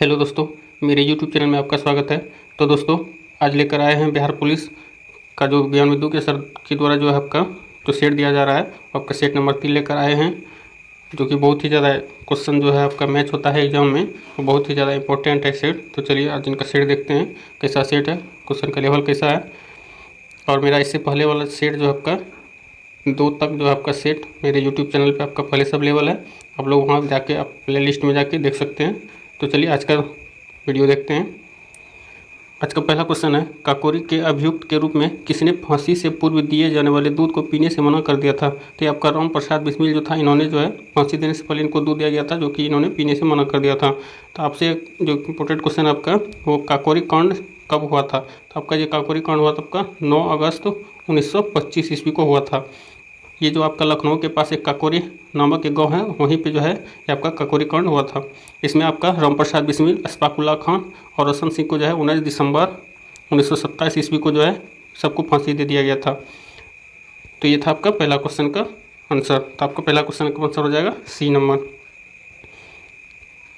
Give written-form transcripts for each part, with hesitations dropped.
Hello दोस्तों, मेरे YouTube channel में आपका स्वागत है। तो दोस्तों, आज लेकर आए हैं बिहार पुलिस का जो ज्ञान विद्यु के सर के द्वारा जो है आपका जो सेट दिया जा रहा है, आपका सेट नंबर 3 लेकर आए हैं, जो कि बहुत ही ज़्यादा क्वेश्चन जो है आपका मैच होता है एग्जाम में, तो बहुत ही ज़्यादा इंपॉर्टेंट है सेट। तो चलिए आज इनका सेट देखते हैं कैसा सेट है, क्वेश्चन का लेवल कैसा है। और मेरा इससे पहले वाला सेट जो आपका 2 तक जो है आपका सेट मेरे यूट्यूब चैनल पे आपका पहले से अवेलेबल है। आप लोग वहाँ जाके आप प्ले लिस्ट में जाके देख सकते हैं। तो चलिए आज का वीडियो देखते हैं। आज का पहला क्वेश्चन है, काकोरी के अभियुक्त के रूप में किसने फांसी से पूर्व दिए जाने वाले दूध को पीने से मना कर दिया था? तो ये आपका राम प्रसाद बिस्मिल जो था, इन्होंने जो है फांसी देने से पहले इनको दूध दिया गया था, जो कि इन्होंने पीने से मना कर दिया था। तो आपसे जो इम्पोर्टेंट क्वेश्चन आपका वो काकोरी कांड कब हुआ था? तो आपका ये काकोरी कांड हुआ था आपका 9 अगस्त 1925 ईस्वी को हुआ था। ये जो आपका लखनऊ के पास एक काकोरी नामक एक गांव है, वहीं पे जो है ये आपका काकोरी कांड हुआ था। इसमें आपका रामप्रसाद बिस्मिल, अशफाकुल्ला खान और रोशन सिंह को जो है 19 दिसंबर 1927 ईस्वी को जो है सबको फांसी दे दिया गया था। तो ये था आपका पहला क्वेश्चन का आंसर। तो आपका पहला क्वेश्चन का आंसर हो जाएगा सी नंबर।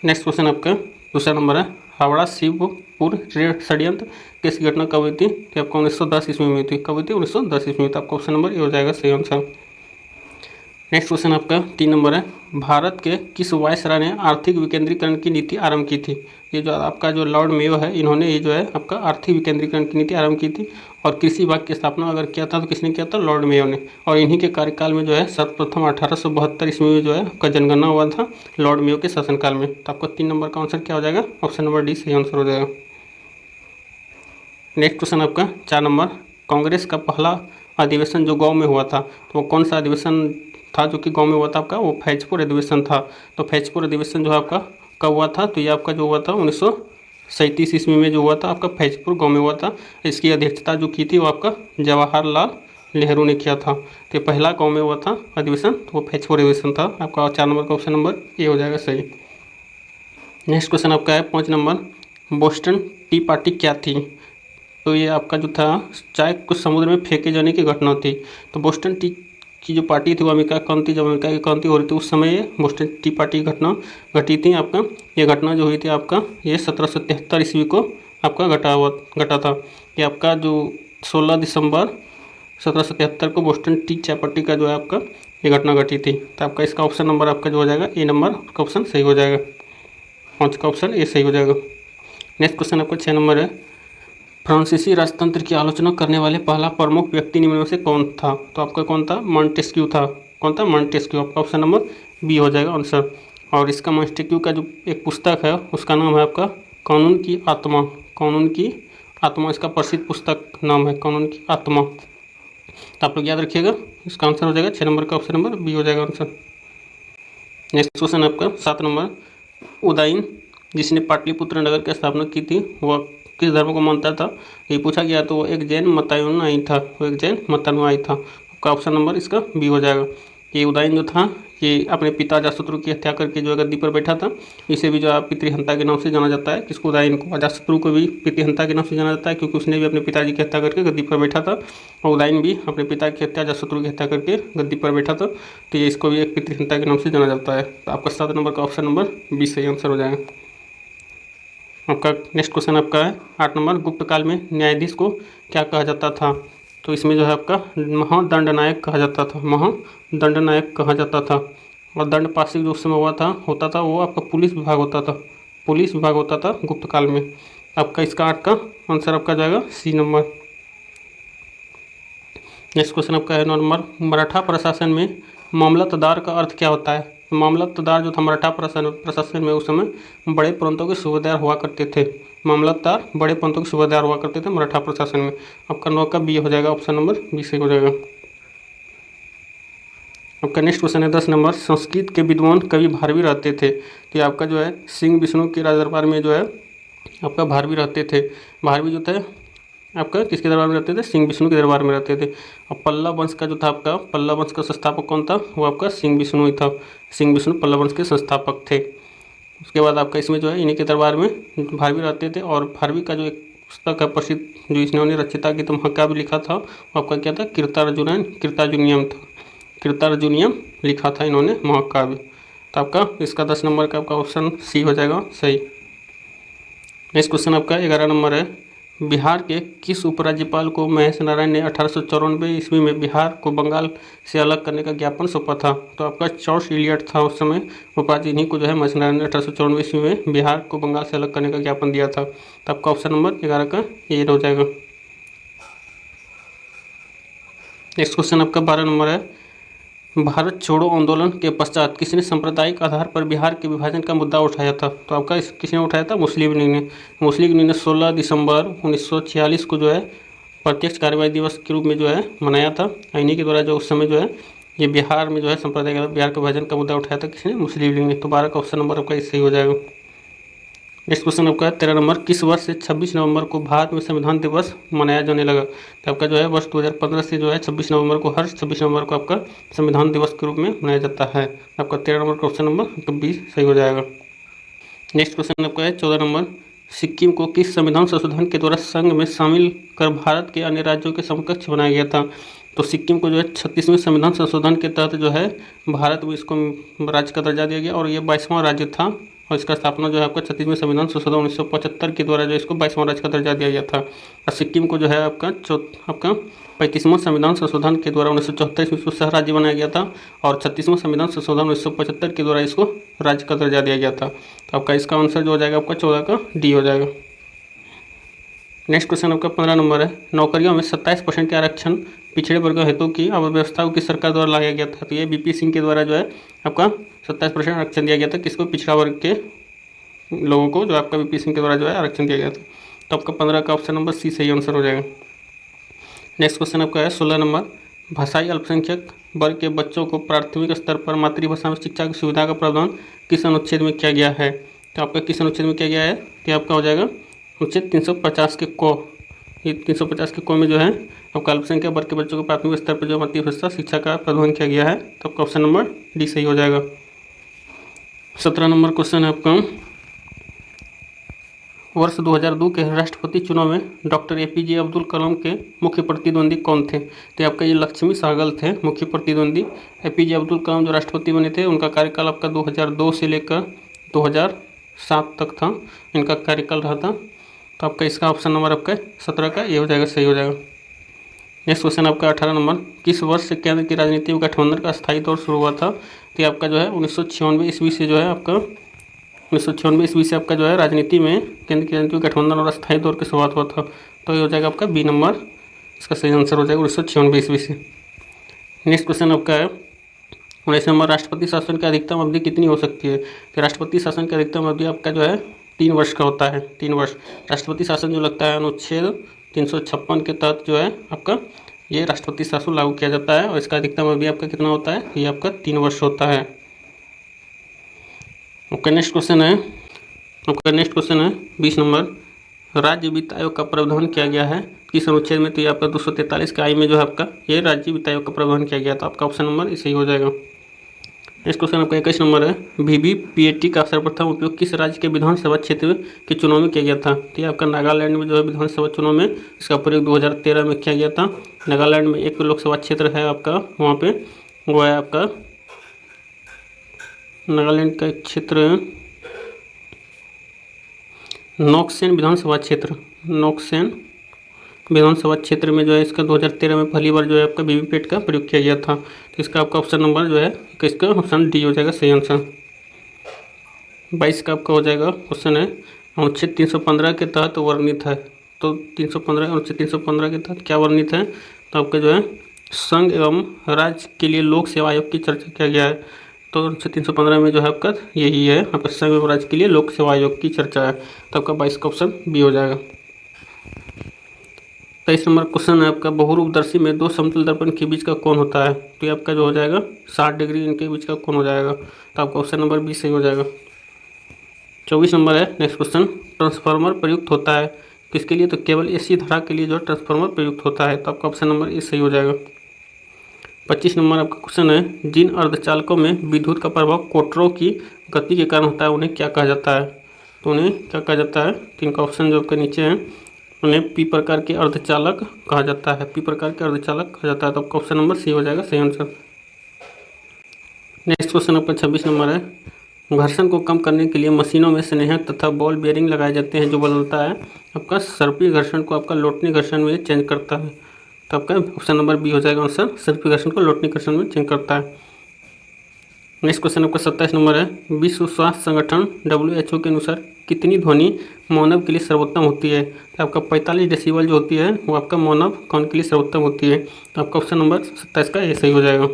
नेक्स्ट क्वेश्चन आपका दूसरा नंबर है, हावड़ा शिवपुर रेल षड्यंत्र किस घटना कब हुई थी? तो आपको 1910 ईस्वी में हुई थी। कब हुई थी? 1910 ईस्वी में। तो आपका ऑप्शन नंबर ये हो जाएगा सही आंसर। नेक्स्ट क्वेश्चन आपका 3 नंबर है, भारत के किस वायसराय ने आर्थिक विकेंद्रीकरण की नीति आरंभ की थी? ये जो आपका जो लॉर्ड मेयो है, इन्होंने ये जो है आपका आर्थिक विकेंद्रीकरण की नीति आरंभ की थी। और कृषि विभाग की स्थापना अगर किया था तो किसने किया था? लॉर्ड मेयो ने। और इन्हीं के कार्यकाल में जो है सर्वप्रथम 1872 ईस्वी में जो है आपका जनगणना हुआ था लॉर्ड मेयो के शासनकाल में। तो आपका 3 नंबर का आंसर क्या हो जाएगा? ऑप्शन नंबर डी सही आंसर हो जाएगा। नेक्स्ट क्वेश्चन आपका 4 नंबर, कांग्रेस का पहला अधिवेशन जो गांव में हुआ था, तो वो कौन सा अधिवेशन था जो कि गांव में हुआ था? आपका वो फैजपुर अधिवेशन था। तो फैजपुर अधिवेशन जो है आपका कब हुआ था? तो ये आपका जो हुआ था 1937 ईस्वी में जो हुआ था आपका फैजपुर गांव में हुआ था। इसकी अध्यक्षता जो की थी वो आपका जवाहरलाल नेहरू ने किया था। तो पहला गाँव में हुआ था अधिवेशन, तो वो फैजपुर अधिवेशन था। आपका 4 नंबर का ऑप्शन नंबर ए हो जाएगा सही। नेक्स्ट क्वेश्चन आपका है 5 नंबर, बोस्टन टी पार्टी क्या थी? तो ये आपका जो था चाय कुछ समुद्र में फेंके जाने की घटना थी। तो बोस्टन टी की जो पार्टी थी वो अमेरिका क्रांति, जब अमेरिका की क्रांति हो रही थी उस समय ये बोस्टन टी पार्टी की घटना घटी थी। आपका ये घटना जो हुई थी आपका ये 1773 ईस्वी को आपका घटा था। ये आपका जो 16 दिसंबर 1773 को बोस्टन टी चाय पट्टी का जो है आपका ये घटना घटी थी। तो आपका इसका ऑप्शन नंबर आपका जो हो जाएगा ए नंबर का ऑप्शन सही हो जाएगा। 5 का ऑप्शन ए सही हो जाएगा। नेक्स्ट क्वेश्चन आपका 6 नंबर है, फ्रांसीसी राजतंत्र की आलोचना करने वाले पहला प्रमुख व्यक्ति निम्न में से कौन था? तो आपका कौन था? मॉन्टेस्क्यू था। कौन था? मॉन्टेस्क्यू। आपका ऑप्शन नंबर बी हो जाएगा आंसर। और इसका मॉन्टेस्क्यू का जो एक पुस्तक है उसका नाम है आपका कानून की आत्मा। कानून की आत्मा इसका प्रसिद्ध पुस्तक नाम है, कानून की आत्मा। तो आप लोग याद रखिएगा, इसका आंसर हो जाएगा 6 नंबर का ऑप्शन नंबर बी हो जाएगा आंसर। नेक्स्ट क्वेश्चन आपका 7 नंबर, उदयन जिसने पाटलिपुत्र नगर की स्थापना की थी वह किस धर्म को मानता था? ये पूछा गया। तो वो एक जैन मतानुयायी था। वो एक जैन मतानुयायी था। आपका ऑप्शन नंबर इसका बी हो जाएगा। ये उदयन जो था ये अपने पिता अजातशत्रु की हत्या करके जो है गद्दी पर बैठा था। इसे भी जो है पितृहंता के नाम से जाना जाता है। किसको? उदयन को। अजातशत्रु को भी पितृहंता के नाम से जाना जाता है, क्योंकि उसने भी अपने पिताजी की हत्या करके गद्दी पर बैठा था। और उदयन भी अपने पिता की हत्या अजातशत्रु की हत्या करके गद्दी पर बैठा था। तो ये इसको भी एक पितृहंता के नाम से जाना जाता है। तो आपका 7 नंबर का ऑप्शन नंबर बी सही आंसर हो जाएगा। आपका नेक्स्ट क्वेश्चन आपका है 8 नंबर, गुप्त काल में न्यायाधीश को क्या कहा जाता था? तो इसमें जो है आपका महादंडनायक कहा जाता था। महादंडनायक कहा जाता था। और दंड पासिक जो उस समय होता था वो आपका पुलिस विभाग होता था। पुलिस विभाग होता था गुप्त काल में। आपका इसका 8 का आंसर आपका जाएगा सी नंबर। नेक्स्ट क्वेश्चन आपका है 9 नंबर, मराठा प्रशासन में मामलतदार का अर्थ क्या होता है? मामलतदार जो था मराठा प्रशासन में उस समय बड़े प्रांतों के सूबेदार हुआ करते थे। मामलतदार बड़े प्रांतों के सूबेदार हुआ करते थे मराठा प्रशासन में। आपका 9 का बी हो जाएगा, ऑप्शन नंबर बी सही हो जाएगा। आपका नेक्स्ट क्वेश्चन है 10 नंबर, संस्कृत के विद्वान कवि भारवी रहते थे। तो ये आपका जो है सिंह विष्णु के राजदरबार में जो है आपका भारवी रहते थे। भारवी जो थे आपका किसके दरबार में रहते थे? सिंह विष्णु के दरबार में रहते थे। अब पल्लव वंश का जो था आपका पल्लव वंश का संस्थापक कौन था? वो आपका सिंह विष्णु ही था। सिंह विष्णु पल्लव वंश के संस्थापक थे। उसके बाद आपका इसमें जो है इन्हीं के दरबार में भारवी रहते थे। और भारवी का जो एक पुस्तक है प्रसिद्ध जो इन्होंने रचयिता की तो महाकाव्य लिखा था वो आपका क्या था? कृतार्जुनियम था। कृतार्जुनियम लिखा था इन्होंने महाकाव्य। तो आपका इसका 10 नंबर का आपका ऑप्शन सी हो जाएगा सही। नेक्स्ट क्वेश्चन आपका 11 नंबर है, बिहार के किस उपराज्यपाल को महेश नारायण ने 1894 ईस्वी में बिहार को बंगाल से अलग करने का ज्ञापन सौंपा था? तो आपका जॉर्ज इलियट था उस समय उपाधि, इन्हीं को जो है महेश नारायण ने 1894 ईस्वी में बिहार को बंगाल से अलग करने का ज्ञापन दिया था। तो आपका ऑप्शन नंबर 11 का ये हो जाएगा। नेक्स्ट क्वेश्चन आपका 12 नंबर है, भारत छोड़ो आंदोलन के पश्चात किसने सांप्रदायिक आधार पर बिहार के विभाजन का मुद्दा उठाया था? तो आपका किसने उठाया था? मुस्लिम लीग ने। मुस्लिम लीग ने 16 दिसंबर 1946 को जो है प्रत्यक्ष कार्रवाई दिवस के रूप में जो है मनाया था। इन्हीं के द्वारा जो उस समय जो है ये बिहार में जो है सांप्रदायिक बिहार के विभाजन का मुद्दा उठाया था किसने? मुस्लिम लीग ने। तो 12 का ऑप्शन नंबर आपका सही हो जाएगा। नेक्स्ट क्वेश्चन आपका 13 नंबर, किस वर्ष से 26 नवंबर को भारत में संविधान दिवस मनाया जाने लगा? तो आपका जो है वर्ष 2015 से जो है 26 नवंबर को, हर 26 नवंबर को आपका संविधान दिवस के रूप में मनाया जाता है। आपका 13 नंबर का ऑप्शन नंबर आपका 20 सही हो जाएगा। नेक्स्ट क्वेश्चन आपका है 14 नंबर, सिक्किम को किस संविधान संशोधन के द्वारा संघ में शामिल कर भारत के अन्य राज्यों के समकक्ष बनाया गया था? तो सिक्किम को जो है 36वें संविधान संशोधन के तहत जो है भारत में इसको राज्य का दर्जा दिया गया और ये 22वां राज्य था और इसका स्थापना जो है आपका 36वें संविधान संशोधन 1975 के द्वारा जो इसको 22वां राज्य का दर्जा दिया गया था। और सिक्किम को जो है आपका 35वां संविधान संशोधन के द्वारा 1974 में इसको शहर राज्य बनाया गया था और 36वां संविधान संशोधन 1975 के द्वारा इसको राज्य का दर्जा दिया गया था। तो आपका इसका आंसर जो हो जाएगा आपका 14 का डी हो जाएगा। नेक्स्ट क्वेश्चन आपका 15 नंबर है, नौकरियों में 27% के आरक्षण पिछड़े वर्ग हेतु की अव्यवस्था की सरकार द्वारा लाया गया था। तो ये बीपी सिंह के द्वारा जो है आपका 27% आरक्षण दिया गया था किसको? पिछड़ा वर्ग के लोगों को जो आपका बीपी सिंह के द्वारा जो है आरक्षण दिया गया था। तो आपका 15 का ऑप्शन नंबर सी सही आंसर हो जाएगा। नेक्स्ट क्वेश्चन आपका है 16 नंबर, भाषाई अल्पसंख्यक वर्ग के बच्चों को प्राथमिक स्तर पर मातृभाषा में शिक्षा की सुविधा का प्रावधान किस अनुच्छेद में किया गया है? तो आपका किस अनुच्छेद में किया गया है? तो आपका हो जाएगा अनुच्छेद 350 के को। ये 350 के को में जो है आपका अल्पसंख्यक वर्ग के बच्चों को प्राथमिक स्तर पर जो मातृभाषा शिक्षा का प्रावधान किया गया है। तो आपका ऑप्शन नंबर डी सही हो जाएगा। 17 नंबर क्वेश्चन है आपका, वर्ष 2002 के राष्ट्रपति चुनाव में डॉक्टर APJ अब्दुल कलाम के मुख्य प्रतिद्वंदी कौन थे? तो आपका ये लक्ष्मी सहगल थे मुख्य प्रतिद्वंदी। APJ अब्दुल कलाम जो राष्ट्रपति बने थे उनका कार्यकाल आपका 2002 से लेकर 2007 तक था, इनका कार्यकाल रहा था। तो आपका इसका ऑप्शन नंबर आपका 17 का ये हो जाएगा, सही हो जाएगा। नेक्स्ट क्वेश्चन आपका 18 नंबर, किस वर्ष से केंद्र की राजनीति में गठबंधन का स्थायी दौर शुरू हुआ था? तो आपका जो है 1996 ईस्वी से जो है आपका 1996 ईस्वी से आपका जो है राजनीति में केंद्र की राजनीति में गठबंधन और अस्थायी दौर की शुरुआत हुआ था। तो ये हो जाएगा आपका बी नंबर, इसका सही आंसर हो जाएगा 1996 ईस्वी से। नेक्स्ट क्वेश्चन आपका है 19 नंबर, राष्ट्रपति शासन की अधिकतम अवधि कितनी हो सकती है? तो राष्ट्रपति शासन की अधिकतम अवधि आपका जो है 3 वर्ष का होता है, 3 वर्ष। राष्ट्रपति शासन जो लगता है अनुच्छेद 356 के तहत जो है आपका ये राष्ट्रपति शासन लागू किया जाता है और इसका अधिकतम अवधि आपका कितना होता है? ये आपका 3 वर्ष होता है। ओके, नेक्स्ट क्वेश्चन है आपका 20 नंबर, राज्य वित्त आयोग का प्रावधान किया गया है किस अनुच्छेद में? तो ये आपका 243 के आई में जो है आपका ये राज्य वित्त आयोग का प्रावधान किया गया था। आपका ऑप्शन नंबर सही हो जाएगा। नेक्स्ट क्वेश्चन आपका 21 नंबर है, VVPAT का सर्वप्रथम उपयोग किस राज्य के विधानसभा क्षेत्र के चुनाव में किया गया था? तो ये आपका नागालैंड में जो है विधानसभा चुनाव में इसका प्रयोग 2013 में किया गया था। नागालैंड में एक लोकसभा क्षेत्र है आपका, वहाँ पे वो है आपका नागालैंड का एक क्षेत्र नोक्सेन विधानसभा क्षेत्र, नोक्सेन विधानसभा क्षेत्र में जो है इसका 2013 में पहली बार जो है आपका VVPAT का प्रयोग किया गया था। तो इसका आपका ऑप्शन नंबर जो है इसका ऑप्शन डी हो जाएगा, सही आंसर। 22 का आपका हो जाएगा क्वेश्चन है, अनुच्छेद 315 के तहत वर्णित है। तो अनुच्छेद 315 के तहत क्या वर्णित है? तो आपका जो है संघ एवं राज्य के लिए लोक सेवा आयोग की चर्चा किया गया है। तो अनुच्छेद 315 में जो है आपका यही है, आपका संघ एवं राज्य के लिए लोक सेवा आयोग की चर्चा है। तो आपका 22 का ऑप्शन बी हो जाएगा। 23 नंबर क्वेश्चन है आपका, बहुरूपदर्शी में 2 समतल दर्पण के बीच का कोण होता है। तो ये आपका जो हो जाएगा 60 डिग्री इनके बीच का कोण हो जाएगा। तो आपका ऑप्शन नंबर बी सही हो जाएगा। 24 नंबर है नेक्स्ट क्वेश्चन, ट्रांसफार्मर प्रयुक्त होता है किसके लिए? तो केवल AC धारा के लिए जो ट्रांसफार्मर प्रयुक्त होता है। तो आपका ऑप्शन नंबर ए सही हो जाएगा। 25 नंबर आपका क्वेश्चन है, जिन अर्धचालकों में विद्युत का प्रभाव कोटरों की गति के कारण होता है उन्हें क्या कहा जाता है? तो उन्हें क्या कहा जाता है? तो इनका ऑप्शन जो आपके नीचे है, उन्हें पी प्रकार के अर्धचालक कहा जाता है, पी प्रकार के अर्धचालक कहा जाता है। तो आपका ऑप्शन नंबर सी हो जाएगा, सही आंसर। नेक्स्ट क्वेश्चन आपका 26 नंबर है, घर्षण को कम करने के लिए मशीनों में स्नेहक तथा बॉल बेयरिंग लगाए जाते हैं जो बदलता है आपका सर्पी घर्षण को आपका लोटनी घर्षण में चेंज करता है। तो आपका ऑप्शन नंबर बी हो जाएगा आंसर, सर्पी घर्षण को लोटनी घर्षण में चेंज करता है। नेक्स्ट क्वेश्चन आपका 27 नंबर है, विश्व स्वास्थ्य संगठन WHO के अनुसार कितनी ध्वनि मानव के लिए सर्वोत्तम होती है। तो आपका 45 डेसिबल जो होती है वो आपका मानव कौन के लिए सर्वोत्तम होती है। तो आपका ऑप्शन नंबर 27 का ये सही हो जाएगा।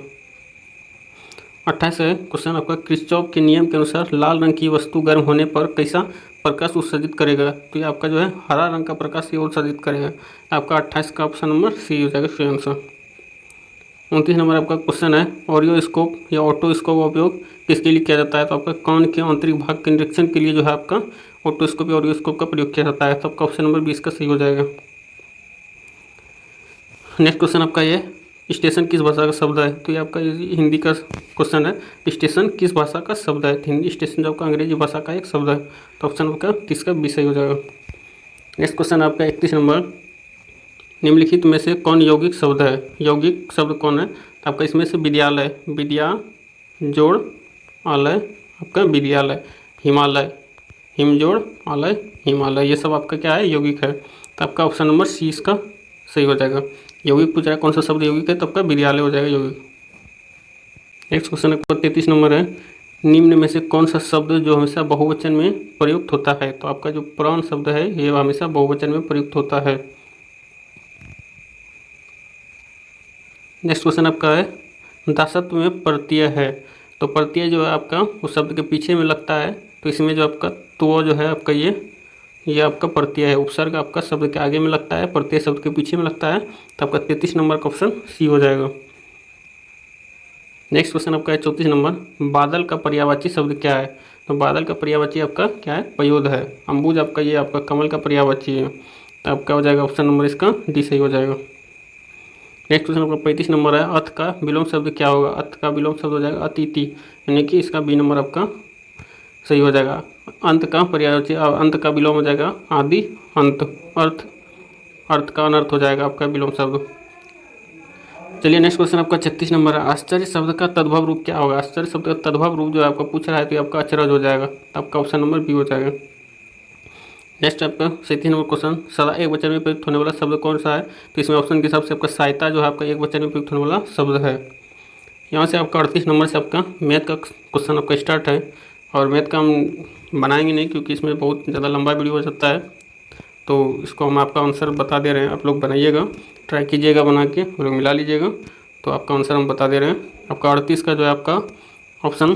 28 है क्वेश्चन आपका, किरचॉफ के नियम के अनुसार लाल रंग की वस्तु गर्म होने पर कैसा प्रकाश उत्सर्जित करेगा। तो ये आपका जो है हरा रंग का प्रकाश ये उत्सर्जित करेगा। आपका 28 का ऑप्शन नंबर सी हो जाएगा सही आंसर। 29 नंबर आपका क्वेश्चन है, ऑरियोस्कोप या ऑटोस्कोप का उपयोग किसके लिए किया जाता है। तो आपका कान के आंतरिक भाग के निरीक्षण के लिए जो है आपका ऑटोस्कोप या ऑरियोस्कोप का प्रयोग किया जाता है। तो आपका ऑप्शन नंबर 20 का सही हो जाएगा। नेक्स्ट क्वेश्चन आपका ये, स्टेशन किस भाषा का शब्द है। तो ये आपका हिंदी का क्वेश्चन है, स्टेशन किस भाषा का शब्द है। हिंदी स्टेशन जो आपका अंग्रेजी भाषा का एक शब्द है। तो ऑप्शन आपका 30 का 20 सही हो जाएगा। नेक्स्ट क्वेश्चन आपका 31 नंबर, निम्नलिखित में से कौन यौगिक शब्द है। यौगिक शब्द कौन है। तो आपका इसमें से विद्यालय, विद्या जोड़ आलय आपका विद्यालय, हिमालय हिमजोड़ आलय हिमालय, ये सब आपका क्या है यौगिक है। तो आपका ऑप्शन नंबर सी इसका सही हो जाएगा। यौगिक पूछ रहा है कौन सा शब्द यौगिक है, तो आपका विद्यालय हो जाएगा यौगिक। नेक्स्ट क्वेश्चन आपका 33 नंबर है, निम्न में से कौन सा शब्द जो हमेशा बहुवचन में प्रयुक्त होता है। तो आपका जो प्राण शब्द है ये हमेशा बहुवचन में प्रयुक्त होता है। नेक्स्ट क्वेश्चन आपका है, दासत्व में प्रत्यय है। तो प्रत्यय जो है आपका उस शब्द के पीछे में लगता है। तो इसमें जो आपका तो जो है आपका ये आपका प्रत्यय है। उपसर्ग आपका शब्द के आगे में लगता है, प्रत्यय शब्द के पीछे में लगता है। तो आपका 33 नंबर का ऑप्शन सी हो जाएगा। नेक्स्ट क्वेश्चन आपका है 34 नंबर, बादल का पर्यायवाची शब्द क्या है। तो बादल का पर्यायवाची आपका क्या है पयोद है। अम्बुज आपका ये आपका कमल का पर्यायवाची है। तो आपका हो जाएगा ऑप्शन नंबर इसका डी सही हो जाएगा। नेक्स्ट क्वेश्चन आपका 35 नंबर है, अथ का विलोम शब्द क्या होगा। अथ का विलोम शब्द हो जाएगा अतिथि, यानी कि इसका बी नंबर आपका सही हो जाएगा। अंत का पर्यायवाची अंत का विलोम हो जाएगा आदि अंत, अर्थ का अनर्थ हो जाएगा आपका विलोम शब्द। चलिए नेक्स्ट क्वेश्चन आपका 36 नंबर है, आश्चर्य शब्द का तद्भव रूप क्या होगा। आश्चर्य शब्द का तद्भव रूप जो आपका पूछ रहा है तो ये आपका अचरज हो जाएगा। तो आपका ऑप्शन नंबर बी हो जाएगा। नेक्स्ट आपका 37 नंबर क्वेश्चन, सदा एक वचन में प्रयुक्त होने वाला शब्द कौन सा है। तो इसमें ऑप्शन के हिसाब से आपका सहायता जो है आपका एक वचन में प्रयुक्त होने वाला शब्द है। यहाँ से आपका 38 नंबर से आपका मैथ का क्वेश्चन आपका स्टार्ट है। और मैथ का हम बनाएंगे नहीं क्योंकि इसमें बहुत ज़्यादा लंबा वीडियो हो सकता है। तो इसको हम आपका आंसर बता दे रहे हैं, आप लोग बनाइएगा, ट्राई कीजिएगा बना के और मिला लीजिएगा। तो आपका आंसर हम बता दे रहे हैं। आपका 38 का जो है आपका ऑप्शन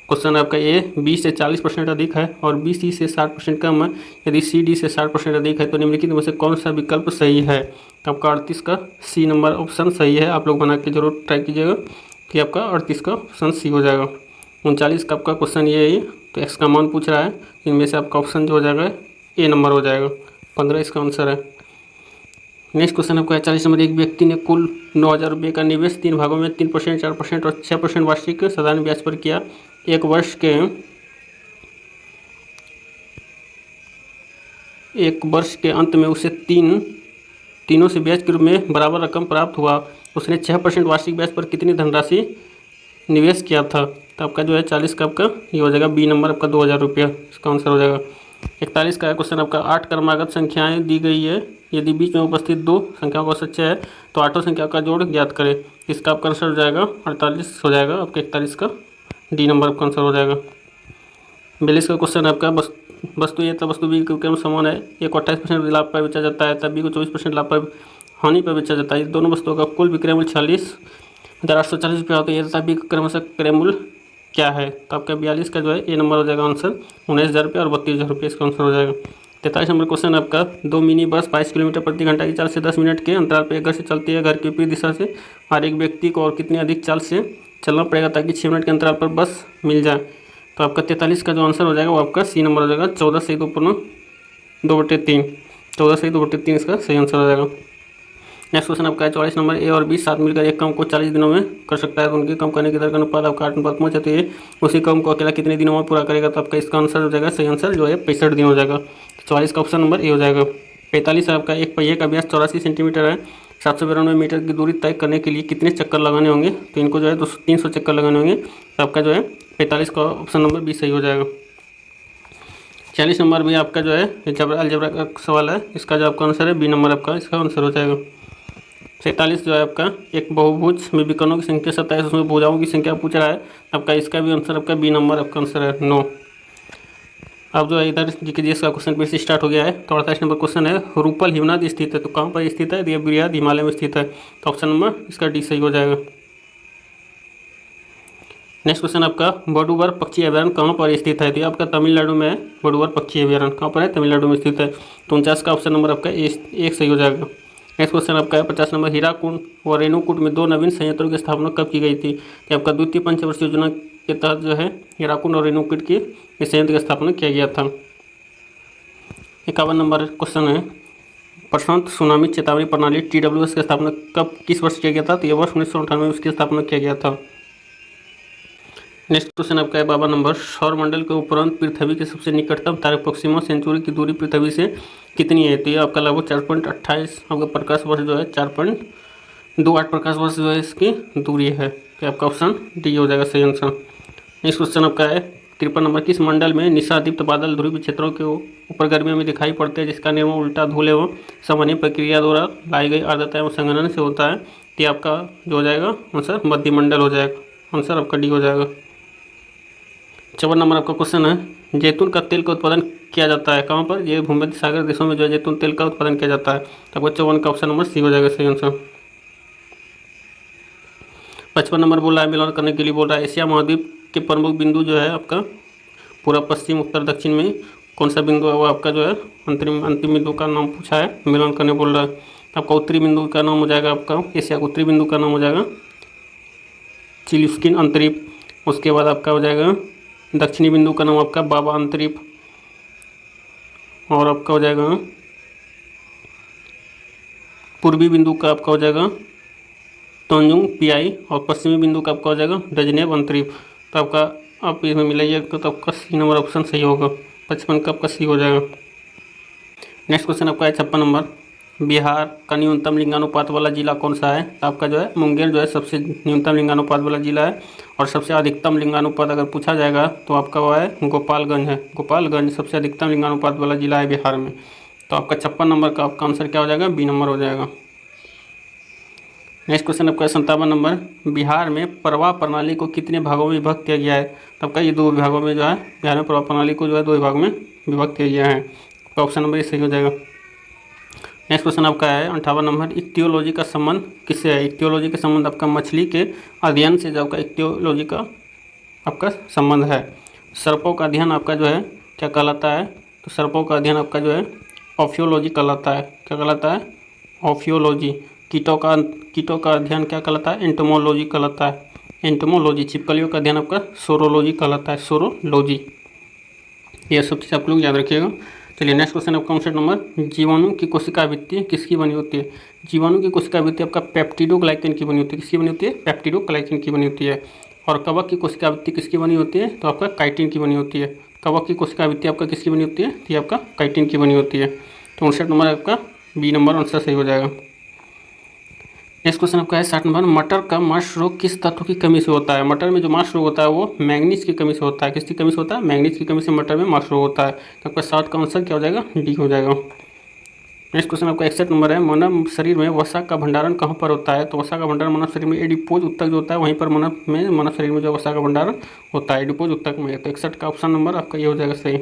क्वेश्चन आपका ए 20 से 40% अधिक है और बी सी से 60% कम है। यदि सी डी से 60% अधिक है तो निम्नलिखित में से कौन सा विकल्प सही है। तो आपका 38 का सी नंबर ऑप्शन सही है। आप लोग बना के जरूर ट्राई कीजिएगा कि आपका 38 का ऑप्शन सी हो जाएगा। 39 का आपका क्वेश्चन ये है, तो एक्स का मान पूछ रहा है, इनमें से आपका ऑप्शन जो हो जाएगा ए नंबर हो जाएगा। 15 इसका आंसर है। नेक्स्ट क्वेश्चन आपका 40 नंबर, एक व्यक्ति ने कुल 9,000 रुपये का निवेश 3 भागों में 3%, 4% और 6% वार्षिक साधारण ब्याज पर किया। एक वर्ष के अंत में उसे तीनों से ब्याज के रूप में बराबर रकम प्राप्त हुआ। उसने 6% वार्षिक ब्याज पर कितनी धनराशि निवेश किया था। तो आपका जो है 40 का आपका ये हो जाएगा बी नंबर आपका 2,000 रुपया इसका आंसर हो जाएगा। 41 का क्वेश्चन आपका 8 क्रमागत संख्याएं दी गई है, यदि बीच में उपस्थित 2 संख्याओं का सच्चा है तो 8 संख्या का जोड़ ज्ञात करें। इसका आपका आंसर हो जाएगा 48 हो जाएगा आपका 41 का डी नंबर आपका आंसर हो जाएगा। 42 का क्वेश्चन आपका वस्तु ए तथा वस्तु बी के क्रम समान है। ए को 28% लाभ पर बेचा जाता है तब बी को 24% लाभ पर हानि पर बेचा जाता है। दोनों वस्तुओं का कुल विक्रय मूल्य 46,840 रुपया होता है। तथा बी का क्रमशः क्रय मूल्य क्या है। तो आपका 42 का जो है ए नंबर हो जाएगा आंसर 19,000 रुपये और 32,000 रुपये इसका आंसर हो जाएगा। 43 नंबर क्वेश्चन आपका 2 मिनी बस 22 किलोमीटर प्रति घंटा की चाल से 10 मिनट के अंतराल पर एक घर से चलती है। घर की विपरीत दिशा से और एक व्यक्ति को और कितनी अधिक चाल से चलना पड़ेगा ताकि 6 मिनट के अंतराल पर बस मिल जाए। तो आपका 43 का जो आंसर हो जाएगा वो आपका सी नंबर हो जाएगा 14 से 2/3 14 से 2/3 इसका सही आंसर हो जाएगा। नेक्स्ट क्वेश्चन आपका है 44 नंबर, ए और बी साथ मिलकर एक काम को 40 दिनों में कर सकता है तो उनके कम करने की दर का अनुपात आपका 8 अनुपात 5 है। तो ये उसी काम को अकेला कितने दिनों में पूरा करेगा। तो आपका इसका आंसर हो जाएगा सही आंसर जो है 65 दिन हो जाएगा। 44 का ऑप्शन नंबर ए हो जाएगा। 45 आपका एक पहिए का व्यास 84 सेंटीमीटर है। 792 मीटर की दूरी तय करने के लिए कितने चक्कर लगाने होंगे। तो इनको जो है 300 चक्कर लगाने होंगे। तो आपका जो है 45 का ऑप्शन नंबर बी सही हो जाएगा। 40 नंबर भी आपका जो है अलजेब्रा का सवाल है, इसका जो आपका आंसर है बी नंबर आपका इसका आंसर हो जाएगा। 47 जो है आपका एक बहुभुज में विकर्णों की संख्या 27, उसमें भुजाओं की संख्या पूछ रहा है आपका, इसका भी आंसर आपका बी नंबर आपका आंसर है 9। अब जो है इधर जीके का क्वेश्चन फिर से स्टार्ट हो गया है। तो 48 नंबर क्वेश्चन है, रूपल हिमनद स्थित है, तो कहाँ पर स्थित है, ये बृहद हिमालय में स्थित है, तो ऑप्शन नंबर इसका डी सही हो जाएगा। नेक्स्ट क्वेश्चन आपका, बडुवर पक्षी अभ्यारण्य कहाँ पर स्थित है, तो ये आपका तमिलनाडु में है। बडुवर पक्षी अभ्यारण्य कहाँ पर है, तमिलनाडु में स्थित है, तो 49 का ऑप्शन नंबर आपका एक सही हो जाएगा। नेक्स्ट क्वेश्चन आपका है 50 नंबर, हीराकुंड व रेणुकूट में 2 नवीन संयंत्रों की स्थापना कब की गई थी, तो आपका द्वितीय पंचवर्षीय योजना के तहत जो है हीराकुंड और रेणुकूट की इस संयंत्र की स्थापना किया गया था। 51 नंबर क्वेश्चन है, प्रशांत सुनामी चेतावनी प्रणाली TWS की स्थापना कब किस वर्ष किया गया था, तो यह वर्ष 1998 में उसकी स्थापना किया गया था। नेक्स्ट क्वेश्चन आपका है 52 नंबर, सौर मंडल के उपरांत पृथ्वी के सबसे निकटतम तारे प्रोक्सिमा सेंचुरी की दूरी पृथ्वी से कितनी है, तो ये आपका लगभग 4.28 आपका प्रकाश वर्ष जो है 4.28 प्रकाश वर्ष जो है इसकी दूरी है, तो आपका ऑप्शन डी हो जाएगा सही आंसर। नेक्स्ट क्वेश्चन आपका है 53 नंबर, किस मंडल में निशादीप्त बादल ध्रुवीय क्षेत्रों के ऊपर गर्मियों में दिखाई पड़ते हैं, जिसका निर्माण उल्टा धूल एवं सामान्य प्रक्रिया द्वारा लाई गई आर्द्रता एवं संघनन से होता है, तो ये आपका जो हो जाएगा आंसर मध्यमंडल हो जाएगा, आंसर आपका डी हो जाएगा। 54 नंबर आपका क्वेश्चन है, जैतून का तेल का उत्पादन किया जाता है कहाँ पर, ये भूमध्य सागर देशों में जो है जैतून तेल का उत्पादन किया जाता है, तो आपका 54 का ऑप्शन नंबर सी हो जाएगा सही आंसर। 55 नंबर बोल रहा है, मिलान करने के लिए बोल रहा है, एशिया महाद्वीप के प्रमुख बिंदु जो है आपका पूरा पश्चिम उत्तर दक्षिण में कौन सा बिंदु है, वो आपका जो है अंतिम बिंदु का नाम पूछा है, मिलान करने बोल रहा है, तो आपका उत्तरी बिंदु का नाम हो जाएगा आपका एशिया का उत्तरी बिंदु का नाम हो जाएगा चिलिस्किन अंतरीप। उसके बाद आपका हो जाएगा दक्षिणी बिंदु का नाम आपका बाबा अंतरीप, और आपका हो जाएगा पूर्वी बिंदु का आपका हो जाएगा तोंजुंग पियाई, और पश्चिमी बिंदु का आपका हो जाएगा डजनेब अंतरीप। तो आपका आप इसमें मिलाइएगा तो आपका सी नंबर ऑप्शन सही होगा, 55 का आपका सी हो जाएगा। नेक्स्ट क्वेश्चन आपका है 56 नंबर, बिहार का न्यूनतम लिंगानुपात वाला जिला कौन सा है, तो आपका जो है मुंगेर जो है सबसे न्यूनतम लिंगानुपात वाला जिला है, और सबसे अधिकतम लिंगानुपात अगर पूछा जाएगा तो आपका वो है गोपालगंज है, गोपालगंज सबसे अधिकतम लिंगानुपात वाला जिला है बिहार में, तो आपका 56 नंबर का आपका आंसर क्या हो जाएगा, बी नंबर हो जाएगा। नेक्स्ट क्वेश्चन आपका 57 नंबर, बिहार में प्रवाह प्रणाली को कितने भागों में विभक्त किया गया है, तो आपका ये 2 विभागों में जो है बिहार में प्रवाह प्रणाली को जो है 2 विभाग में विभक्त किया गया है, तो ऑप्शन नंबर ये सही हो जाएगा। नेक्स्ट क्वेश्चन आपका है 58 नंबर, इक्तियोलॉजी का संबंध किससे है, इक्तियोलॉजी का संबंध आपका मछली के अध्ययन से जो आपका इक्तियोलॉजी का आपका संबंध है। सर्पों का अध्ययन आपका जो है क्या कहलाता है, तो सर्पों का अध्ययन आपका जो है ऑफियोलॉजी कहलाता है, क्या कहलाता है, ऑफियोलॉजी। कीटों का अध्ययन क्या कहलाता है, एंटोमोलॉजी कहलाता है, एंटोमोलॉजी। छिपकलियों का अध्ययन आपका सोरोलॉजी कहलाता है, सोरोलॉजी। ये सब चीज़ आप लोग याद रखिएगा। चलिए नेक्स्ट क्वेश्चन आपका 59 नंबर, जीवाणु की कोशिका आवृत्ति किसकी बनी होती है, जीवाणु की कोशिका आवृत्ति आपका पेप्टिडोग्लाइकन की बनी होती है, किसकी बनी होती है, पेप्टिडोग्लाइकन की बनी होती है। और कवक की कोशिका आवृत्ति किसकी बनी होती है, तो आपका काइटिन की बनी होती है। कवक की कोशिका आवृत्ति आपका किसकी बनी होती है, तो ये आपका काइटिन की बनी होती है, तो 59 नंबर आपका बी नंबर आंसर सही हो जाएगा। नेक्स्ट क्वेश्चन आपका है 60 नंबर, मटर का मांस रोग किस तत्व की कमी से होता है, मटर में जो मांस रोग होता है वो मैंगनीज की कमी से होता है, किसकी कमी से होता है, मैंगनीज की कमी से मटर में मांस रोग होता है, तो आपका 60 का आंसर क्या हो जाएगा, डी हो जाएगा। नेक्स्ट क्वेश्चन आपका 61 नंबर है, मानव शरीर में वसा का भंडारण कहाँ पर होता है, तो वसा का भंडारण मानव शरीर में एडिपोज उत्तक जो होता है वहीं पर मानव शरीर में जो वसा का भंडारण होता है एडिपोज उत्तक में, तो 61 का ऑप्शन नंबर आपका ये हो जाएगा सही।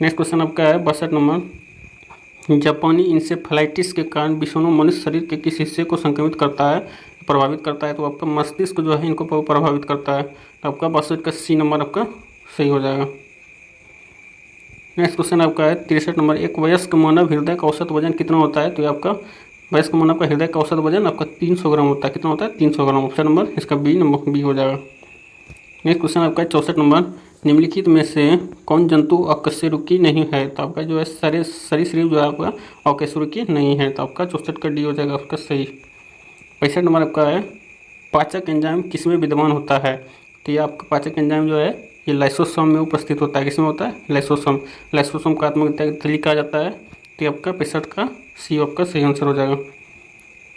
नेक्स्ट क्वेश्चन आपका है 62 नंबर, जापानी इंसेफेलाइटिस के कारण विषाणु मनुष्य शरीर के किस हिस्से को संक्रमित करता है, प्रभावित करता है, तो आपका मस्तिष्क जो है इनको प्रभावित करता है, तो आपका 62 का सी नंबर आपका सही हो जाएगा। नेक्स्ट क्वेश्चन आपका है 63 नंबर, एक वयस्क मानव हृदय का औसत वजन कितना होता है, तो ये आपका वयस्क मानव का हृदय का औसत वजन आपका 300 ग्राम होता है, कितना होता है, 300 ग्राम, ऑप्शन नंबर इसका बी हो जाएगा। नेक्स्ट क्वेश्चन आपका 64 नंबर, निम्नलिखित में से कौन जंतु अकशेरुकी नहीं है, तो आपका जो है सरीसृप जो है आपका अकशेरुकी नहीं है, तो आपका 64 का डी हो जाएगा आपका सही। 65 नंबर आपका है, पाचक एंजाइम किसमें विद्यमान होता है, तो ये आपका पाचक एंजाइम जो है ये लाइसोसोम में उपस्थित होता है, किसमें होता है, लाइसोसोम का आत्मक थैली कहा जाता है, तो ये आपका 65 का सी आपका सही आंसर हो जाएगा।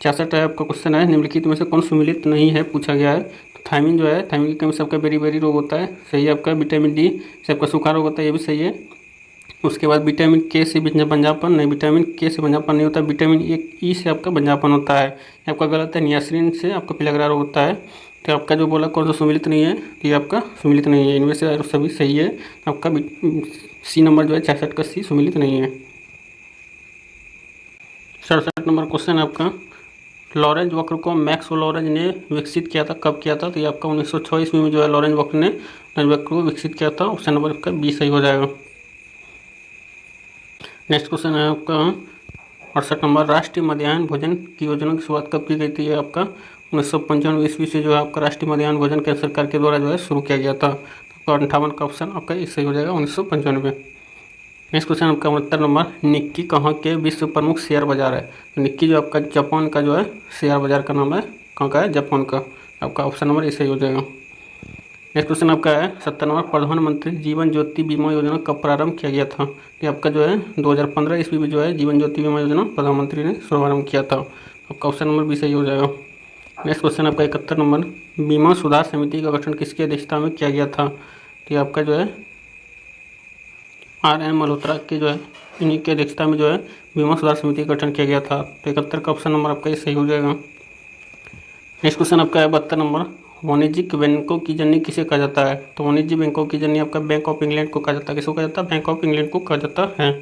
66 है आपका क्वेश्चन है, निम्नलिखित में से कौन सुमेलित नहीं है पूछा गया है। तो थायमिन जो है, थायमिन की कमी से आपका बेरी रोग होता है, सही है आपका। विटामिन डी से आपका सूखा रोग होता है, ये भी सही है। उसके बाद विटामिन के से बंजापन नहीं, विटामिन के से बंजापन नहीं होता। विटामिन ई से आपका बंजापन होता है, ये आपका गलत है। नियासिन से आपका पिलगरा रोग होता है। तो आपका जो बोला कौन सा सुमेलित नहीं है, तो ये आपका सुमेलित नहीं है। इनमें से सभी सही है। आपका सी नंबर जो है 66 का सी सुमेलित नहीं है। 67 नंबर क्वेश्चन है आपका, लॉरेंज वक्र को मैक्स लॉरेंज ने विकसित किया था, कब किया था। तो ये आपका 1906 ईस्वी में जो है लॉरेंज वक्र ने वक्र को विकसित किया था। ऑप्शन नंबर आपका बी सही हो जाएगा। नेक्स्ट क्वेश्चन है आपका 68 नंबर, राष्ट्रीय मध्याह्न भोजन की योजना की शुरुआत कब की गई थी। ये आपका 1995 ईस्वी से जो है आपका राष्ट्रीय मध्याह्न भोजन केंद्र सरकार के द्वारा जो है शुरू किया गया था। तो 58 का ऑप्शन आपका ये सही हो जाएगा, 1995। नेक्स्ट क्वेश्चन आपका 69 नंबर, निक्की कहाँ के विश्व प्रमुख शेयर बाजार है। तो निक्की जो आपका जापान का जो है शेयर बाजार का नाम है, कहाँ का है, जापान का। आपका ऑप्शन नंबर ये सही हो जाएगा। नेक्स्ट क्वेश्चन आपका है 70 नंबर, प्रधानमंत्री जीवन ज्योति बीमा योजना कब प्रारंभ किया गया था। ये आपका जो है 2015 ईस्वी में जो है जीवन ज्योति बीमा योजना प्रधानमंत्री ने शुभारंभ किया था। आपका ऑप्शन नंबर भी सही हो जाएगा। नेक्स्ट क्वेश्चन आपका 71 नंबर, बीमा सुधार समिति का गठन किसकी अध्यक्षता में किया गया था। तो ये आपका जो है R.N. मल्होत्रा के जो है इन्हीं की अध्यक्षता में जो है बीमा सुधार समिति का गठन किया गया था। तो 71 का ऑप्शन नंबर आपका ये सही हो जाएगा। नेक्स्ट क्वेश्चन आपका है 72 नंबर, वाणिज्यिक बैंकों की जननी किसे कहा जाता है। तो वाणिज्यिक बैंकों की जननी आपका बैंक ऑफ इंग्लैंड को कहा जाता है। किसको कहा जाता है, बैंक ऑफ इंग्लैंड को कहा जाता है।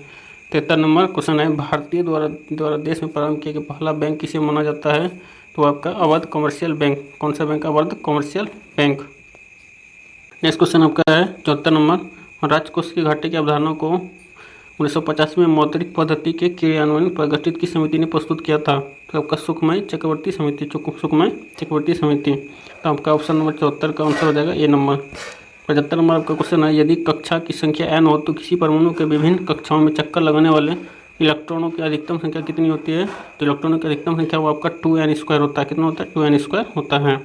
73 नंबर क्वेश्चन है, भारतीय द्वारा देश में प्रारंभ किया गया पहला बैंक किसे माना जाता है। तो आपका अवध कमर्शियल बैंक। कौन सा bank, Awadh commercial bank. Next question आपका है 74 नंबर, राजकोष की घाटे की अवधारणा को 1950 में मौद्रिक पद्धति के क्रियान्वयन पर गठित की समिति ने प्रस्तुत किया था। तो आपका सुखमय चक्रवर्ती समिति, सुखमय चक्रवर्ती समिति। तो आपका ऑप्शन नंबर 74 का आंसर हो जाएगा ए नंबर। 75 नंबर आपका क्वेश्चन है, यदि कक्षा की संख्या n हो तो किसी परमाणु के विभिन्न कक्षाओं में चक्कर लगाने वाले इलेक्ट्रॉनों की अधिकतम संख्या कितनी होती है। तो इलेक्ट्रॉनों की अधिकतम संख्या वो आपका 2n² होता है। कितना होता है, 2n² होता है।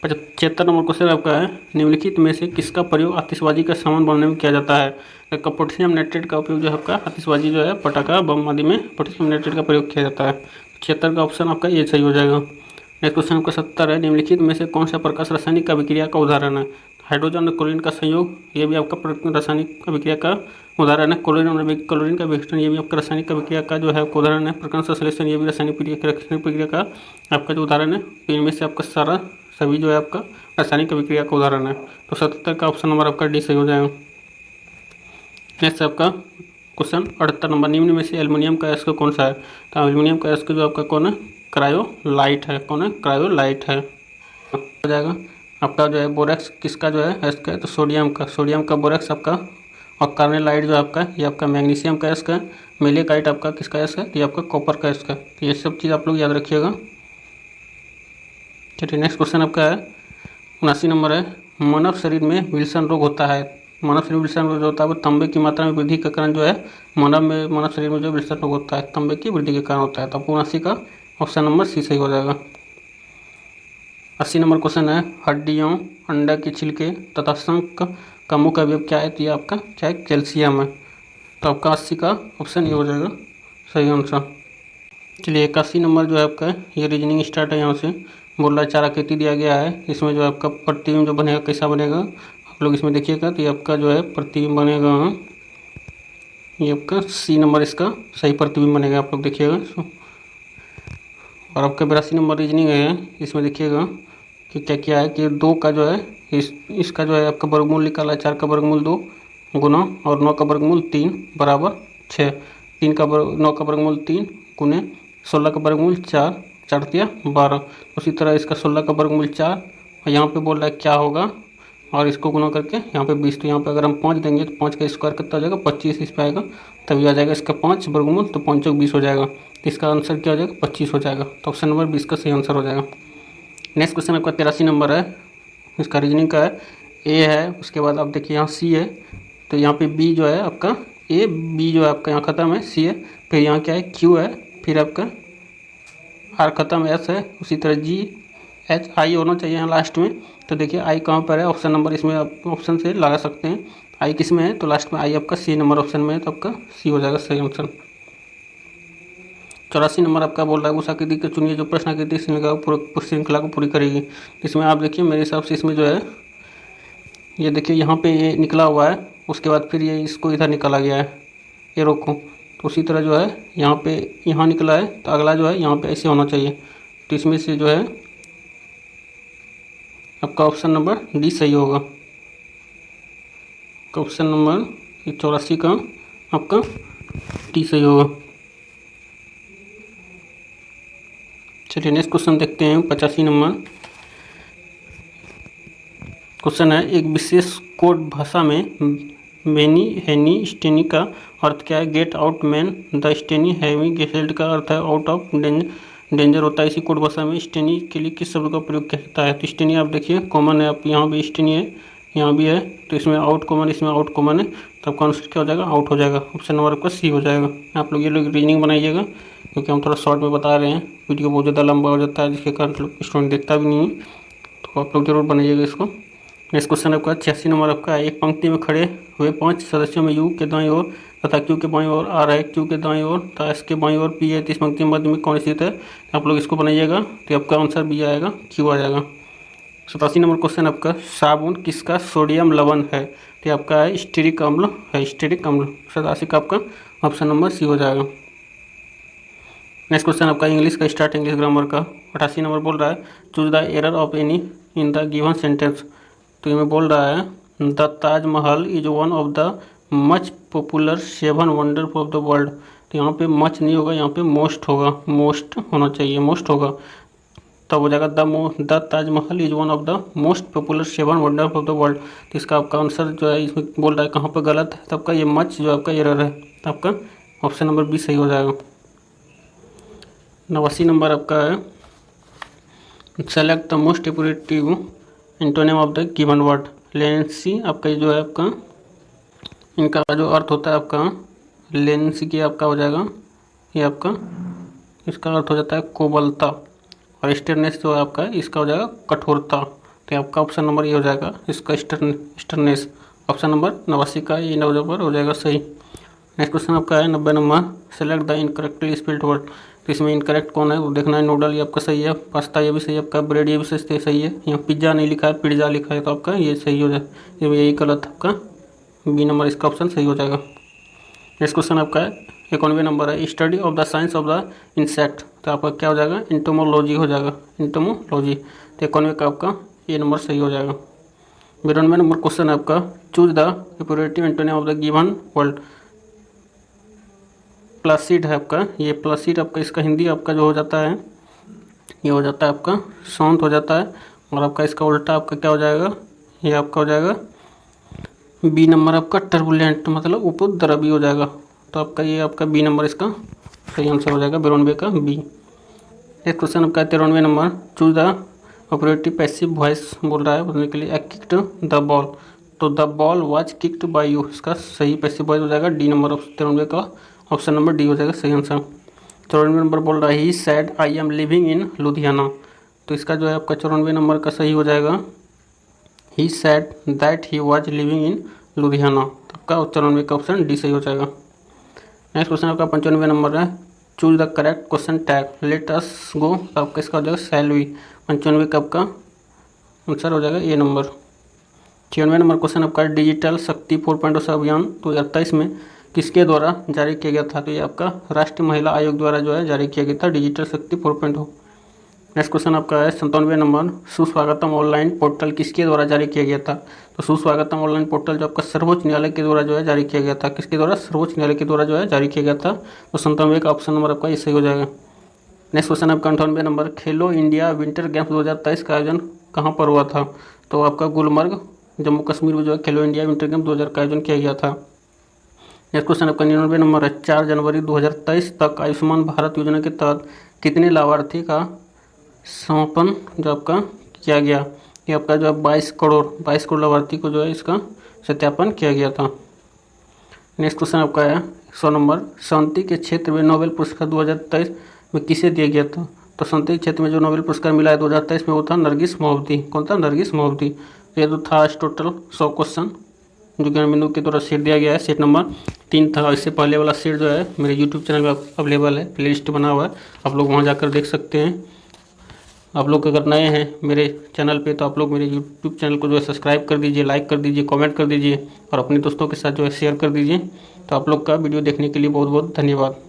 75 नंबर क्वेश्चन आपका है, निम्नलिखित में से किसका प्रयोग आतिशबाजी का सामान बनाने में किया जाता है। तो पोटेशियम नाइट्रेट का उपयोग जो है आपका आतिशबाजी जो है पटाखा बम आदि में पोटेशियम नाइट्रेट का प्रयोग किया जाता है। 76 का ऑप्शन आपका ये सही हो जाएगा। नेक्स्ट क्वेश्चन आपका 70 है, निम्नलिखित में से कौन सा प्रकाश रासायनिक अभिक्रिया का उदाहरण है। हाइड्रोजन और क्लोरीन का संयोग, ये भी आपका रासायनिक अभिक्रिया का उदाहरण है। क्लोरीन का विघटन, ये भी आपका रासायनिक अभिक्रिया का जो है उदाहरण है। प्रकाश संश्लेषण, ये भी रासायनिक प्रक्रिया का आपका जो उदाहरण है। तो इनमें से आपका सारा सभी जो है आपका रासायनिक अभिक्रिया का उदाहरण है। तो 77 का ऑप्शन नंबर आपका डी सही हो जाएगा। नेक्स्ट आपका क्वेश्चन 78 नंबर, निम्न में से एल्युमिनियम का अयस्क कौन सा है। तो एल्युमिनियम का अयस्क जो आपका कौन है, क्रायोलाइट है। कौन है, क्रायोलाइट है। हो जाएगा आपका जो है बोरेक्स किसका जो है अयस्क है। तो सोडियम का बोरेक्स आपका। और कार्नेलाइट जो आपका ये आपका मैग्नीशियम का अयस्क है। मेलेकाइट आपका किसका अयस्क है, तो ये आपका कॉपर का अयस्क है। तो ये सब चीज़ आप लोग याद रखिएगा। चलिए नेक्स्ट क्वेश्चन आपका है 79 नंबर है, मानव शरीर में विल्सन रोग होता है। मानव शरीर में विल्सन रोग होता है वो तांबे की मात्रा में वृद्धि के कारण जो है मानव शरीर में जो विल्सन रोग होता है तांबे की वृद्धि के कारण होता है। तो आपको 79 का ऑप्शन नंबर सी सही हो जाएगा। 80 नंबर क्वेश्चन है, हड्डियों, अंडा के छिलके तथा शंख का मुख्य अवयव क्या है। तो ये आपका क्या है, कैल्शियम है। तो आपका 80 का ऑप्शन ये हो जाएगा सही आंसर। चलिए 81 नंबर जो है आपका ये रीजनिंग स्टार्ट है। यहाँ से गोला चार आकृति दिया गया है। इसमें जो आपका प्रतिबिंब जो बनेगा कैसा बनेगा आप लोग इसमें देखिएगा। तो ये आपका जो है प्रतिबिंब बनेगा, ये आपका सी नंबर इसका सही प्रतिबिंब बनेगा, आप लोग देखिएगा। और आपका 82 नंबर रीजनिंग है, इसमें देखिएगा कि क्या क्या है कि 2 का जो है इसका जो है आपका वर्गमूल निकाला है। 4 का वर्गमूल 2 गुना और 9 का वर्गमूल 3 बराबर 6। 9 का वर्गमूल 3 गुने 16 का वर्गमूल 4, 4 तिया 12। उसी तरह इसका 16 का वर्गमूल 4 और यहाँ पे बोल रहा है क्या होगा और इसको गुना करके यहाँ पे 20। तो यहाँ पे अगर हम 5 देंगे तो 5 का स्क्वायर कितना हो जाएगा, 25 इस पे आएगा, तभी आ जाएगा इसका 5 वर्गमूल। तो 5 चौक 20 हो जाएगा। तो इसका आंसर क्या हो जाएगा, 25 हो जाएगा। तो ऑप्शन नंबर 20 का सही आंसर हो जाएगा। नेक्स्ट क्वेश्चन आपका 83 नंबर है, इसका रीजनिंग का है। ए है, उसके बाद आप देखिए यहाँ सी है, तो यहाँ पे बी जो है आपका ए, बी जो है आपका यहाँ ख़त्म है, सी है, फिर यहाँ क्या है क्यू है, फिर आपका आर ख़त्म एस है, उसी तरह जी एच आई होना चाहिए यहाँ लास्ट में। तो देखिए आई कहाँ पर है, ऑप्शन नंबर इसमें आप ऑप्शन से लगा सकते हैं। आई किस में है, तो लास्ट में आई आपका सी नंबर ऑप्शन में है, तो आपका सी हो जाएगा सही ऑप्शन। 84 नंबर आपका बोल रहा है उस आकृति को चुनिए जो प्रश्न आकृति श्रृंखला को पूरी करेगी। इसमें आप देखिए मेरे हिसाब से इसमें जो है ये देखिए यहाँ पे ये निकला हुआ है, उसके बाद फिर ये इसको इधर निकाला गया है एरो को, तो उसी तरह जो है यहाँ पे यहाँ निकला है, तो अगला जो है यहाँ पे ऐसे होना चाहिए। तो इसमें से जो है आपका ऑप्शन नंबर डी सही होगा। ऑप्शन नंबर 84 का आपका डी सही होगा। चलिए नेक्स्ट क्वेश्चन देखते हैं 85 नंबर क्वेश्चन है, एक विशेष कोड भाषा में मैनी हैनी स्टेनी का अर्थ क्या है? गेट आउट मैन, द स्टेनी हैवी गेसेल्ड का अर्थ है आउट ऑफ डेंजर होता है। इसी कोड भाषा में स्टेनी के लिए किस शब्द का प्रयोग किया जाता है? तो स्टेनी आप देखिए कॉमन है, आप यहाँ भी स्टेनी है, यहाँ भी है, तो इसमें आउट कॉमन, इसमें आउट कॉमन है, तो आपका आंसर क्या हो जाएगा? आउट हो जाएगा। ऑप्शन नंबर आपका सी हो जाएगा। आप लोग ये लोग रीजनिंग बनाइएगा क्योंकि हम थोड़ा शॉर्ट में बता रहे हैं, वीडियो बहुत ज़्यादा लंबा हो जाता है जिसके कारण स्टूडेंट देखता भी नहीं है, तो आप लोग जरूर बनाइएगा इसको। नेक्स्ट क्वेश्चन आपका 86 नंबर आपका है, एक पंक्ति में खड़े हुए 5 सदस्यों में यू के दाईं ओर तथा क्यू के बाईं ओर आर है, क्यू के दाईं ओर तथा एस के बाईं ओर पी है, तो इस पंक्ति में मध्य में कौन स्थित है? आप लोग इसको बनाइएगा तो आपका आंसर बी आएगा, क्यू आ जाएगा। 87 नंबर क्वेश्चन आपका, साबुन किसका सोडियम लवण है? तो आपका है स्टेरिक अम्ल है, स्टेरिक अम्ल। 87 का आपका ऑप्शन नंबर सी हो जाएगा। नेक्स्ट क्वेश्चन आपका इंग्लिश का स्टार्ट इंग्लिश ग्रामर का 88 नंबर बोल रहा है, choose the error of any in the given sentence. तो ये बोल रहा है the Taj Mahal is one of the much popular 7 wonder of the world. तो यहाँ पे मच नहीं होगा, यहाँ पे मोस्ट होगा, मोस्ट होना चाहिए, मोस्ट होगा, तब हो जाएगा the Taj Mahal is one of the most popular 7 wonder of the world. तो इसका आपका आंसर जो है इसमें बोल रहा है कहाँ पर गलत है, तो आपका ये मच जो आपका एरर है, तो आपका ऑप्शन नंबर बी सही हो जाएगा। 89 नंबर आपका है, select the most appropriative antonym of the given word. लेंसी आपका जो है आपका इनका जो अर्थ होता है आपका लेंसी की आपका हो जाएगा ये आपका इसका अर्थ हो जाता है कोमलता, और स्टर्नेस जो है आपका इसका हो जाएगा कठोरता। तो आपका ऑप्शन नंबर ये हो जाएगा इसका स्टर्नेस। ऑप्शन नंबर 89 का ये नंबर हो जाएगा सही। नेक्स्ट क्वेश्चन आपका है 90 number, select the incorrectly spelled word. तो इसमें इनकरेक्ट कौन है वो देखना है। नूडल ये आपका सही है, पास्ता ये भी सही है आपका, ब्रेड ये भी सही है, यहाँ पिज्ज़ा नहीं लिखा है पिज्ज़ा लिखा है, तो आपका ये सही हो जाए, ये यही गलत है आपका, बी नंबर इसका ऑप्शन सही हो जाएगा। नेक्स्ट क्वेश्चन आपका है 91 नंबर है, study of the science of the insect. तो आपका क्या हो जाएगा? एंटोमोलॉजी हो जाएगा, एंटोमोलॉजी। तो 91 का आपका ये नंबर सही हो जाएगा। 92 नंबर क्वेश्चन है आपका, choose the appropriative antonym of the given word. Placid है आपका, ये प्लासिड आपका इसका हिंदी आपका जो हो जाता है ये हो जाता है आपका शांत हो जाता है, और आपका इसका उल्टा आपका क्या हो जाएगा? ये आपका हो जाएगा बी नंबर आपका टर्बुलेंट, मतलब उपद्रवी हो जाएगा। तो आपका ये आपका बी नंबर इसका सही आंसर हो जाएगा, 92 का बी। नेक्स्ट क्वेश्चन आपका 93 number, choose the operative passive voice बोल रहा है बोलने के लिए, किक्ड द बॉल। तो the ball was kicked bye you, इसका सही पैसिव वॉइस हो जाएगा डी नंबर 93 का ऑप्शन नंबर डी हो जाएगा सही आंसर। 94 नंबर बोल रहा है, he said I am living in Ludhiana. तो इसका जो है आपका 94 नंबर का सही हो जाएगा, he said that he was living in Ludhiana. तो आपका 94 का ऑप्शन डी सही हो जाएगा। नेक्स्ट क्वेश्चन आपका 95 नंबर है, choose the correct question tag let us go. तो आपका इसका हो जाएगा शैल वी, 95 का आपका आंसर हो जाएगा ए नंबर। 96 नंबर क्वेश्चन आपका डिजिटल शक्ति 4.0 अभियान 2023 में किसके द्वारा जारी किया गया था? तो ये आपका राष्ट्रीय महिला आयोग द्वारा जो है जारी किया गया था डिजिटल शक्ति 4.0। नेक्स्ट क्वेश्चन आपका है 97 नंबर, सुस्वागतम ऑनलाइन पोर्टल किसके द्वारा जारी किया गया था? तो सुस्वागतम ऑनलाइन पोर्टल जो आपका सर्वोच्च न्यायालय के द्वारा जो है जारी किया गया था, किसके द्वारा? सर्वोच्च न्यायालय के द्वारा जो है जारी किया गया था। तो 97 का ऑप्शन नंबर आपका ये सही हो जाएगा। नेक्स्ट क्वेश्चन आपका 98 नंबर, खेलो इंडिया विंटर गेम्स 2023 का आयोजन कहाँ पर हुआ था? तो आपका गुलमर्ग जम्मू कश्मीर में जो है खेलो इंडिया विंटर गेम्स 2000 का आयोजन किया गया था। नेक्स्ट क्वेश्चन आपका 99 नंबर है, 4 जनवरी 2023 तक आयुष्मान भारत योजना के तहत कितने लाभार्थी का समापन जो आपका किया गया? ये आपका जो है 22 करोड़ लाभार्थी को जो है इसका सत्यापन किया गया था। नेक्स्ट क्वेश्चन आपका है 100 नंबर, शांति के क्षेत्र में नोबेल पुरस्कार 2023 में किसे दिया गया था? तो शांति के क्षेत्र में जो नोबेल पुरस्कार मिला है 2023 में वो था नरगिस मोहब्बती। कौन था? नरगिस मोहब्बती। ये तो था टोटल 100 क्वेश्चन। जो ज्ञान बिंदु के द्वारा सेट दिया गया है, सेट नंबर 3 था। इससे पहले वाला सेट जो है मेरे यूट्यूब चैनल में अवेलेबल है, प्ले लिस्ट बना हुआ है, आप लोग वहाँ जाकर देख सकते हैं। आप लोग अगर नए हैं मेरे चैनल पे तो आप लोग मेरे यूट्यूब चैनल को जो है सब्सक्राइब कर दीजिए, लाइक कर दीजिए, कमेंट कर दीजिए और अपने दोस्तों के साथ जो है शेयर कर दीजिए। तो आप लोग का वीडियो देखने के लिए बहुत बहुत धन्यवाद।